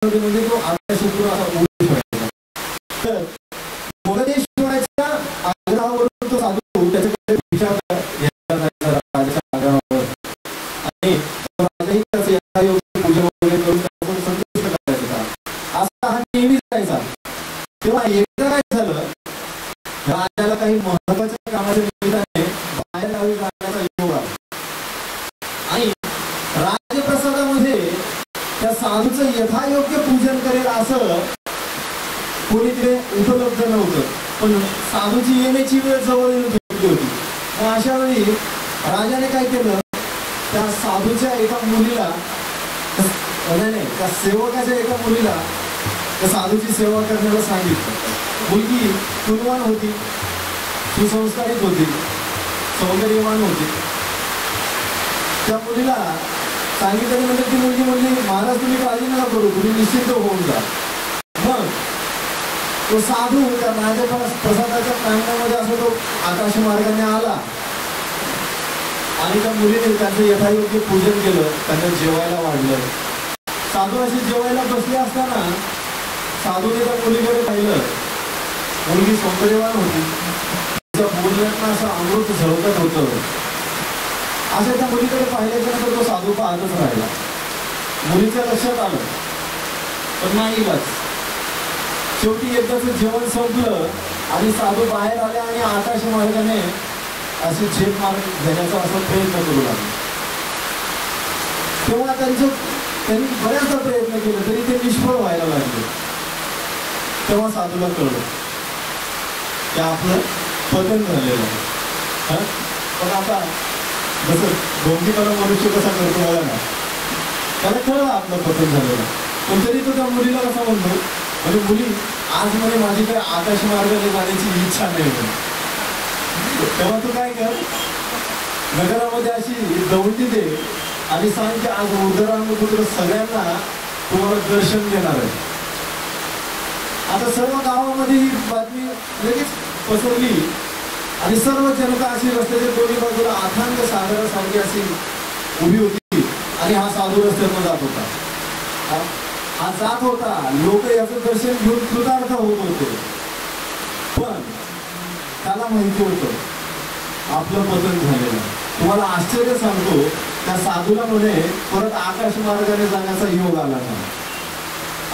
म्हणजे तो आकाशातून असा उडी सोडायचा. तर मोहदेश सोडायचा आग्रहावरून तो साधू त्याच्याकडे भिक्षा घ्यायला जायचा राजाच्या आग्रहावर आणि राजाही त्याचं यथायोग्य पूजन वगैरे करून त्याला संतुष्ट करायचा. असा हा नेहमी जायचा. तेव्हा एकदा काय झालं, राजाला काही महत्वाच्या कामाच्या निमित्ताने बाहेर गावी जाण्याचा योग आला आणि राजप्रसादामध्ये त्या साधूचं यथायोग्य पूजन करेल असं कोणी तिथे उपलब्ध नव्हतं. पण साधूची येण्याची वेळ जवळ येऊन घेतली होती. मग अशा वेळी राजाने काय केलं, त्या साधूच्या एका मुलीला नाही त्या सेवकाच्या एका मुलीला त्या साधूची सेवा करण्याला सांगितलं. मुलगी गुणवान होती, सुसंस्कारित होती, सौंदर्यवान होती. त्या मुलीला सांगितल्यानंतर ती मुलगी म्हणली, महाराज तुम्ही काळजी नका करू, तुम्ही निश्चिंत होऊन जा. मग तो साधू त्या माझ्या प्रसादाच्या प्रांगणामध्ये असं तो आकाश मार्गाने आला आणि त्या मुलीने त्यांचं यथायोग्य पूजन केलं, त्यांना जेवायला वाढलं. साधू असे जेवायला बसले असताना साधूने त्या मुलीकडे पाहिलं. मुलगी सौंदर्यवान होती, तिच्या बोलण्यातनं असं अमृत झळकत होतं. असं त्या मुलीकडे पाहिल्याच्या नंतर तो साधू पाहतच राहिला. मुलीच्या लक्षात आलं पण नाही इलाज. शेवटी एकदाच जेवण संपलं आणि साधू बाहेर आले आणि आकाश मार्गाने असे झेप मार्ग घेण्याचा असा प्रयत्न करू लागले. तेव्हा त्यांनी बऱ्याचदा प्रयत्न केले तरी ते निष्फळ व्हायला लागले. तेव्हा साधूला कळलं की आपलं पतन झालेलं आहे. पण आता जसं ढोंगीपणा मनुष्य कसा करतो बघा ना, त्याला कळलं आपलं पतन झालेलं. पण तरी तो त्या मुलीला कसा म्हणतो, म्हणजे मुली आज म्हणे माझी काही आकाश मार्गाने जाण्याची इच्छा नाही म्हणे. तेव्हा तू काय कर, नगरामध्ये अशी दौंडी दे आणि सांग की आज उदरानुपुत्र सगळ्यांना तुम्हाला दर्शन देणार आहे. आता सर्व गावामध्ये ही बातमी लगेच पसरली आणि सर्व जनता अशी रस्त्याच्या दोन्ही बाजूला अथांग सागरासारखी अशी उभी होती आणि हा साधू रस्त्यातून जात होता. हा जात होता, लोक याचं दर्शन घेऊन कृतार्थ होत होते. पण त्याला माहिती होतं आपलं पतन झालेलं. तुम्हाला आश्चर्य सांगतो, त्या साधूला म्हणे परत आकाश मार्गाने जाण्याचा योग आला नाही.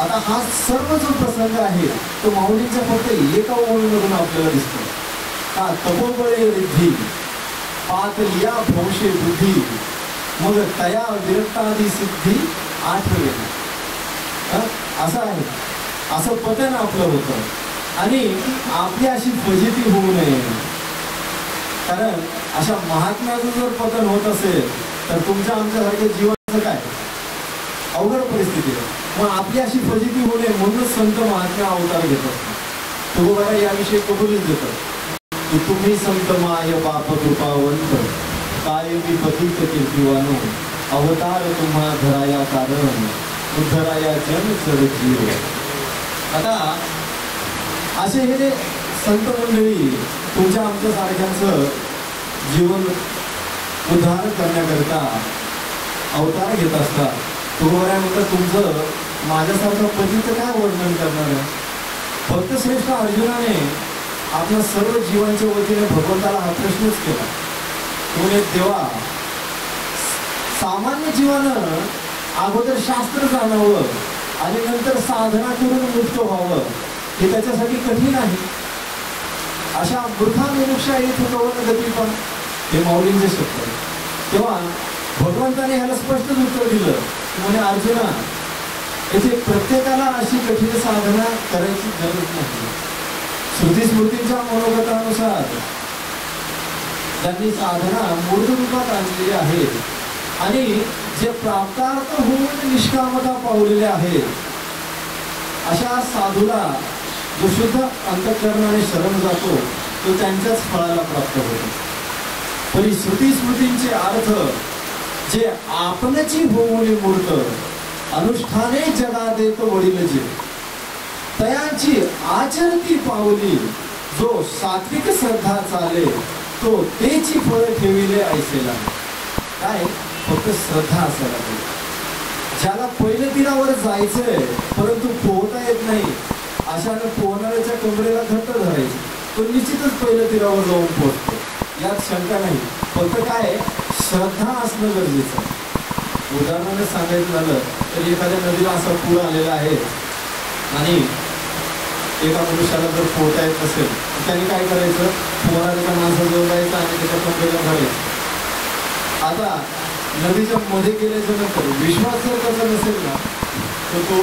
आता हा सर्व जो प्रसंग आहे तो माऊलींच्या फक्त एका ओळीमधून आपल्याला दिसतो. हा तपोबळे रिद्धी पातलिया भौशे बुद्धी मग तया विरक्तादी सिद्धी आठवे. असं आहे, असं पतन आपलं होतं आणि आपली अशी फजिती होऊ नये. कारण अशा महात्म्याचं जर पतन होत असेल तर तुमच्या आमच्यासारख्या जीवनाचं काय अवघड परिस्थिती आहे. मग आपली अशी फजिती होऊ नये म्हणूनच संत महात्म्या अवतार घेतात. तुकोबारा याविषयी कबुलीच देतात की तुम्ही संत माय बाप कृपावंत काय मी पतित कीर्तिवानो अवतार तुम्हा धराया कारण उद्धराया जन चर जीव. आता असे हे जे संत मंडळी तुमच्या आमच्या सारख्यांचं जीवन उद्धार करण्याकरता अवतार घेत असतात. तुकोबारा म्हणतात तुमचं माझ्यासारखं पतीचं काय वर्णन करणार आहे. भक्त श्रेष्ठ अर्जुनाने आपल्या सर्व जीवांच्या वतीने भगवंताला हा प्रश्नच केला. म्हणजे देवा, सामान्य जीवानं अगोदर शास्त्र जाणावं आणि नंतर साधना करून मुक्त व्हावं हे त्याच्यासाठी कठीण आहे. अशा मूर्खा निरुक्षा येत होतं गती पण हे माऊलींचे शब्द. तेव्हा भगवंताने ह्याला स्पष्ट उत्तर दिलं म्हणजे अर्जुना, येथे प्रत्येकाला अशी कठीण साधना करायची गरज नाही. श्रुती स्मृतींच्या मनोगतानुसार त्यांनी साधना मूर्त रूपात आणलेली आहे आणि जे प्राप्तार्थ होऊन निष्कामता पावलेले आहेत अशा साधूला जो शुद्ध अंतःकरणाने शरण जातो तो त्यांच्याच फळाला प्राप्त होतो. तरी श्रुती स्मृतींचे अर्थ जे आपणची होऊन मूर्त अनुष्ठाने जगा देत वडील जे तयांची आचरती पावली जो सात्विक श्रद्धा चाले तो तेची फळ ठेविले ऐसेला. काय फक्त श्रद्धा असायला पाहिजे. ज्याला पहिल्या तीरावर जायचंय परंतु पोहता येत नाही, अशानं पोहणाऱ्याच्या कमरेला घट्ट धरायचं, तो निश्चितच पहिल्या तीरावर जाऊन पोहोचतो, यात शंका नाही. फक्त काय श्रद्धा असणं गरजेचं आहे. उदाहरणाने सांगायचं झालं तर एखाद्या नदीला असा पूर आलेला आहे आणि एका मनुष्याला जर पोहता येत असेल तर त्याने काय करायचं, पोहणाऱ्याच्या माणसाजवळ जायचं आणि त्याच्या कमरेला धरायचं. आता नदीच्या मध्ये गेल्याच्या नंतर विश्वास जर त्याचा नसेल ना तर तो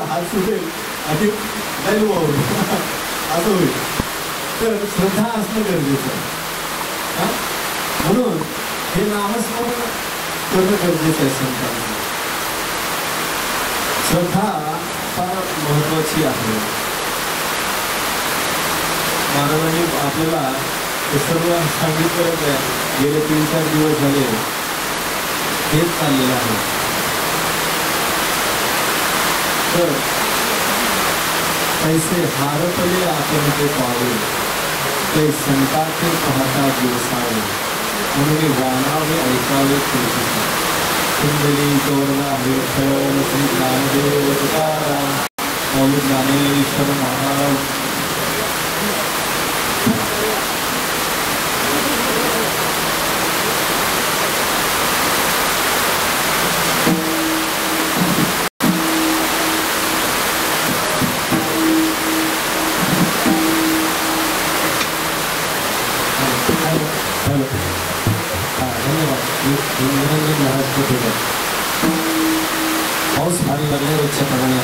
हात सुटेल आणि जाईल वाहून असं होईल. तर श्रद्धा असणं गरजेचं आहे. म्हणून हे नामस्मरण करणं गरजेचं आहे. संतांना श्रद्धा फार महत्वाची आहे. महाराजांनी आपल्याला हे सर्व सांगितलं आहे. गेले 3-4 दिवस झाले हेच चाललेलं आहे. तर कैसे हारपले आपण ते पाहू, ते संताचे पाहता दिवसावे, म्हणून जाणावे ऐकावे तुझी कुंडली गौरवा विठ्ठल श्री ज्ञानदेव तुकाराम मौली ज्ञानेश्वर महाराज. पाऊस भारी लागल्या रोजच्या प्रमाणे